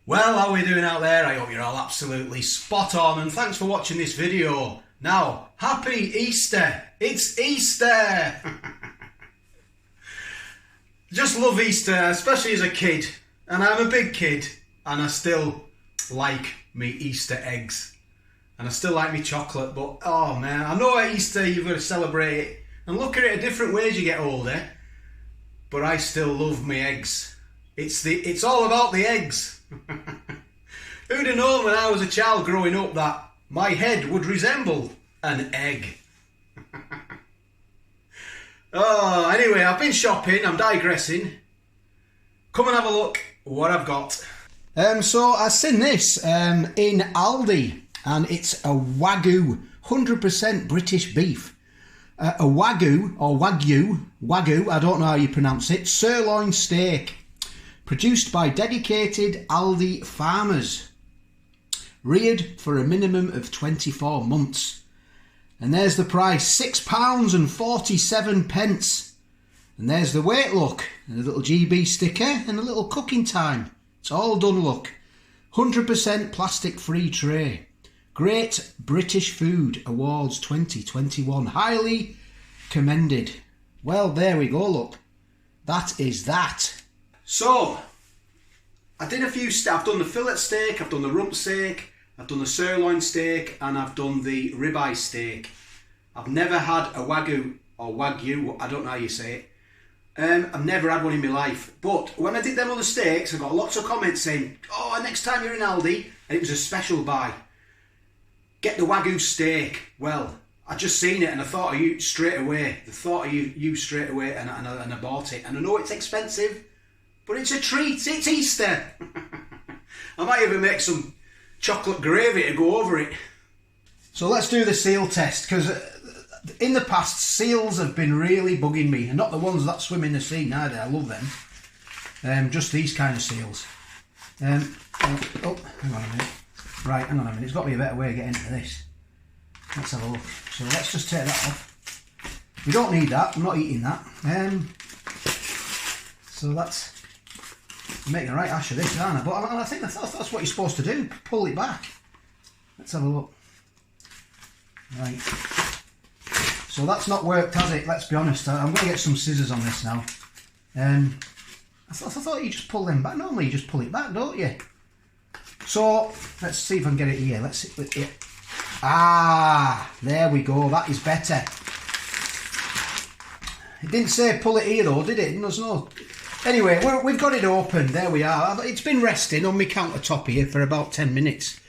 Well, how are we doing out there? I hope you're all absolutely spot on, and thanks for watching this video. Now, happy Easter! It's Easter! Just love Easter, especially as a kid. And I'm a big kid, and I still like me Easter eggs. And I still like me chocolate, but oh man, I know at Easter you've got to celebrate it and look at it a different way as you get older. But I still love me eggs. It's all about the eggs. Who'd have known when I was a child growing up that my head would resemble an egg? Oh, anyway, I've been shopping, I'm digressing. Come and have a look what I've got. So I've seen this in ALDI, and it's a WAGYU, 100% British beef. A WAGYU, or WAGYU, I don't know how you pronounce it, sirloin steak. Produced by dedicated ALDI farmers. Reared for a minimum of 24 months. And there's the price, £6.47. And there's the weight, look. And a little GB sticker and a little cooking time. It's all done, look. 100% plastic free tray. Great British Food Awards 2021. Highly commended. Well, there we go, look. That is that. So, I did a few I've done the fillet steak, I've done the rump steak, I've done the sirloin steak, and I've done the ribeye steak. I've never had a WAGYU, or WAGYU, I don't know how you say it. I've never had one in my life. But when I did them other steaks, I got lots of comments saying, oh, next time you're in Aldi, and it was a special buy, get the WAGYU steak. Well, I just seen it and I thought of you straight away. The thought of you straight away, and I bought it. And I know it's expensive, but it's a treat. It's Easter. I might even make some chocolate gravy to go over it. So let's do the seal test, because in the past seals have been really bugging me, and not the ones that swim in the sea neither. I love them. Just these kind of seals. Oh, hang on a minute. Right, hang on a minute. There's got to be a better way to get into this. Let's have a look. So let's just take that off. We don't need that. I'm not eating that. So that's making a right ash of this, aren't I? But I think that's what you're supposed to do. Pull it back. Let's have a look. Right. So that's not worked, has it? Let's be honest. I'm going to get some scissors on this now. I thought you just pull them back. Normally you just pull it back, don't you? So let's see if I can get it here. Let's see. Ah, there we go. That is better. It didn't say pull it here though, did it? No. Anyway, we've got it open. There we are. It's been resting on my countertop here for about 10 minutes.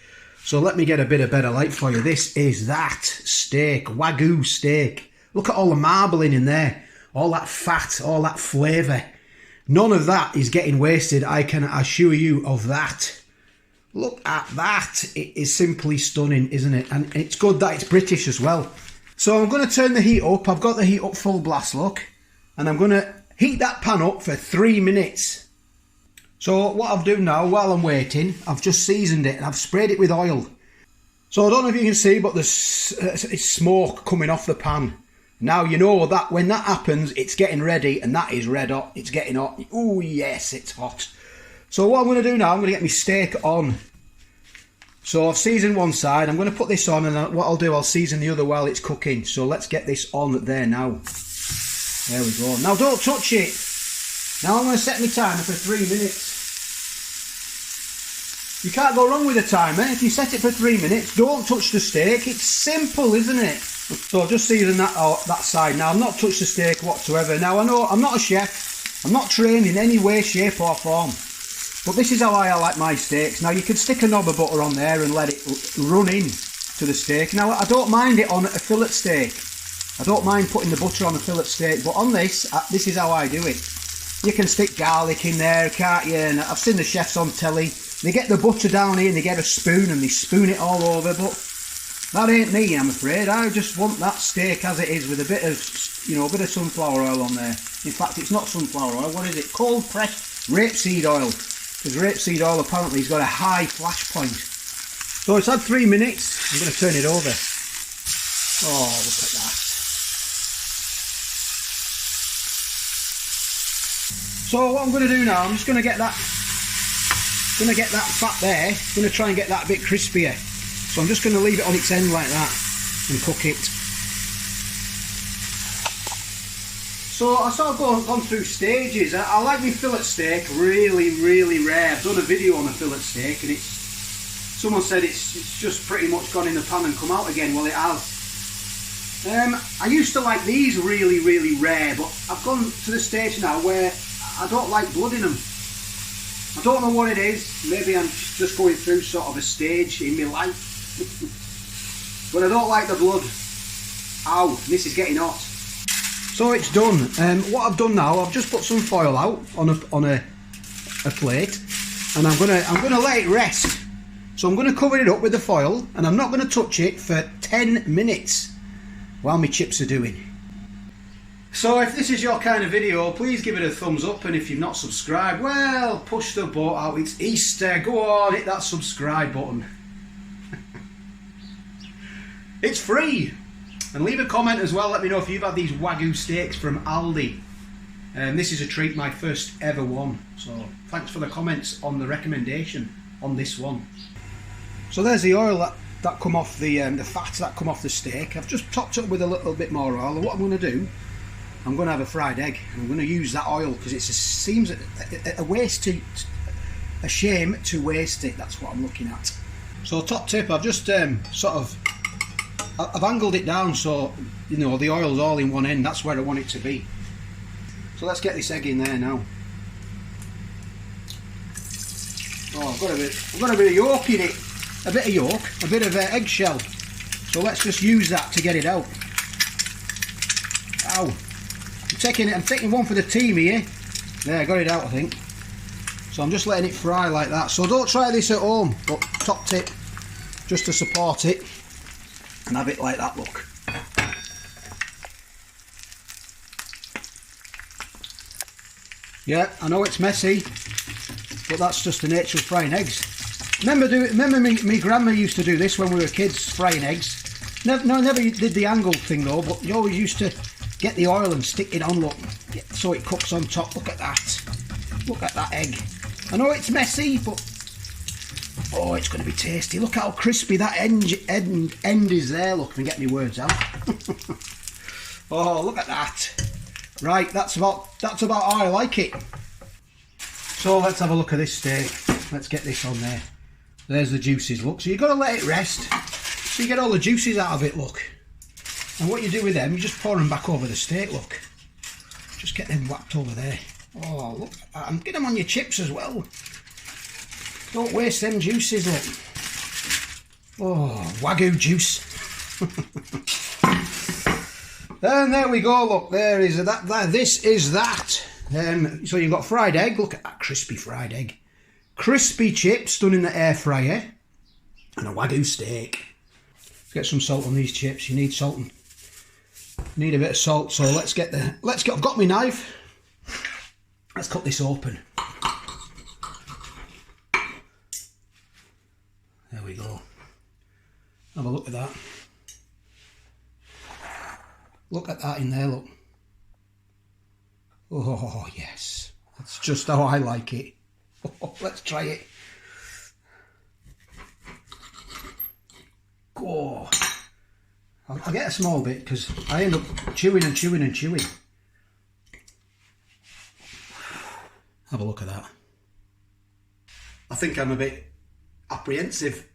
So let me get a bit of better light for you. This is that steak, WAGYU steak. Look at all the marbling in there. All that fat, all that flavour. None of that is getting wasted, I can assure you of that. Look at that. It is simply stunning, isn't it? And it's good that it's British as well. So I'm going to turn the heat up. I've got the heat up full blast, look. And I'm going to heat that pan up for 3 minutes. So what I've done now, while I'm waiting, I've just seasoned it and I've sprayed it with oil. So I don't know if you can see, but there's smoke coming off the pan. Now you know that when that happens, it's getting ready, and that is red hot. It's getting hot. Oh yes, it's hot. So what I'm going to do now, I'm going to get my steak on. So I've seasoned one side. I'm going to put this on, and what I'll do, I'll season the other while it's cooking. So let's get this on there now. There we go. Now don't touch it. Now I'm going to set my timer for 3 minutes. You can't go wrong with a timer. If you set it for 3 minutes, don't touch the steak. It's simple, isn't it? So I'll just season that side. Now I've not touched the steak whatsoever. Now I know I'm not a chef. I'm not trained in any way, shape or form. But this is how I like my steaks. Now you can stick a knob of butter on there and let it run in to the steak. Now I don't mind it on a fillet steak. I don't mind putting the butter on a fillet steak. But on this is how I do it. You can stick garlic in there, can't you? And I've seen the chefs on telly. They get the butter down here and they get a spoon and they spoon it all over. But that ain't me, I'm afraid. I just want that steak as it is with a bit of, a bit of sunflower oil on there. In fact, it's not sunflower oil. What is it? Cold pressed rapeseed oil. Because rapeseed oil apparently has got a high flash point. So it's had 3 minutes. I'm going to turn it over. Oh, look at that. So what I'm going to do now, I'm just going to get that Going to get that fat there. Going to try and get that a bit crispier. So I'm just going to leave it on its end like that and cook it. So I sort of gone through stages. I like my fillet steak really rare. I've done a video on a fillet steak and someone said it's just pretty much gone in the pan and come out again. Well, it has. I used to like these really rare, but I've gone to the stage now where I don't like blood in them. I don't know what it is. Maybe I'm just going through sort of a stage in my life. But I don't like the blood. Ow, this is getting hot. So it's done. What I've done now, I've just put some foil out on a plate, and I'm gonna let it rest. So I'm gonna cover it up with the foil, and I'm not gonna touch it for 10 minutes while my chips are doing. So if this is your kind of video, please give it a thumbs up, and if you've not subscribed, well, push the boat out. It's Easter. Go on, hit that subscribe button. It's free. And leave a comment as well. Let me know if you've had these Wagyu steaks from Aldi. This is a treat, my first ever one. So thanks for the comments on the recommendation on this one. So there's the oil that come off the fat that come off the steak. I've just topped up with a little bit more oil. And what I'm going to do, I'm going to have a fried egg. I'm going to use that oil because it seems a shame to waste it. That's what I'm looking at. So top tip, I've just I've angled it down so you know the oil's all in one end. That's where I want it to be. So let's get this egg in there now. Oh, I've got a bit of yolk in it. A bit of yolk, a bit of eggshell. So let's just use that to get it out. Ow! I'm taking one for the team here. There, I got it out, I think. So I'm just letting it fry like that. So don't try this at home, but top tip, just to support it. And have it like that, look. Yeah, I know it's messy, but that's just the nature of frying eggs. Remember me grandma used to do this when we were kids, frying eggs. Never did the angled thing though, but you always used to get the oil and stick it on, look, so it cooks on top. Look at that. Look at that egg. I know it's messy, but oh, it's going to be tasty. Look how crispy that end is there. Look, let me get my words out. Oh, look at that. Right, that's about how I like it. So let's have a look at this steak. Let's get this on there. There's the juices, look. So you've got to let it rest so you get all the juices out of it, look. And what you do with them, you just pour them back over the steak, look. Just get them whacked over there. Oh, look at that. And get them on your chips as well. Don't waste them juices, look. Oh, Wagyu juice. And there we go, look, there is that. This is that. So you've got fried egg, look at that crispy fried egg. Crispy chips done in the air fryer. And a Wagyu steak. Get some salt on these chips, you need salt. You need a bit of salt, so let's get, I've got my knife. Let's cut this open. There we go. Have a look at that. Look at that in there, look. Oh, yes. That's just how I like it. Oh, let's try it. Oh. I'll get a small bit because I end up chewing and chewing and chewing. Have a look at that. I think I'm a bit apprehensive.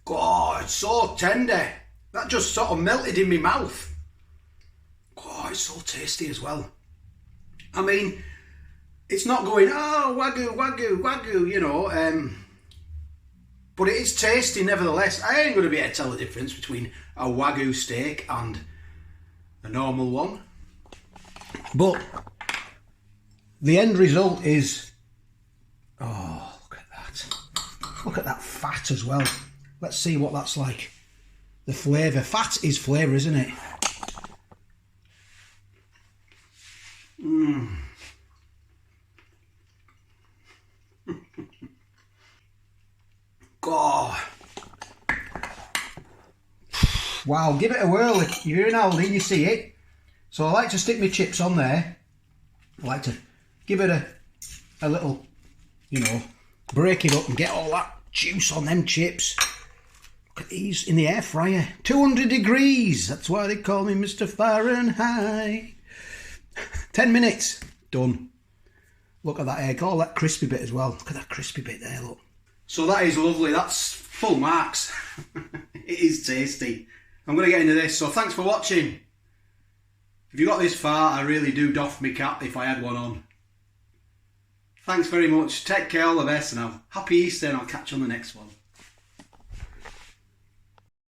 God, it's so tender. That just sort of melted in my mouth. Oh, it's so tasty as well. I mean, it's not going, oh, Wagyu, Wagyu, Wagyu, you know, but it is tasty nevertheless. I ain't going to be able to tell the difference between a Wagyu steak and a normal one. But the end result is, oh, look at that. Look at that fat as well. Let's see what that's like. The flavour. Fat is flavour, isn't it? God. Wow, give it a whirl. If you're in Aldi and you see it. So I like to stick my chips on there. I like to give it a little, you know, break it up and get all that juice on them chips. Look at these in the air fryer. 200 degrees. That's why they call me Mr. Fahrenheit. 10 minutes. Done. Look at that egg. All that crispy bit as well. Look at that crispy bit there, look. So that is lovely. That's full marks. It is tasty. I'm going to get into this. So thanks for watching. If you got this far, I really do doff my cap if I had one on. Thanks very much. Take care, all the best, and happy Easter, and I'll catch you on the next one.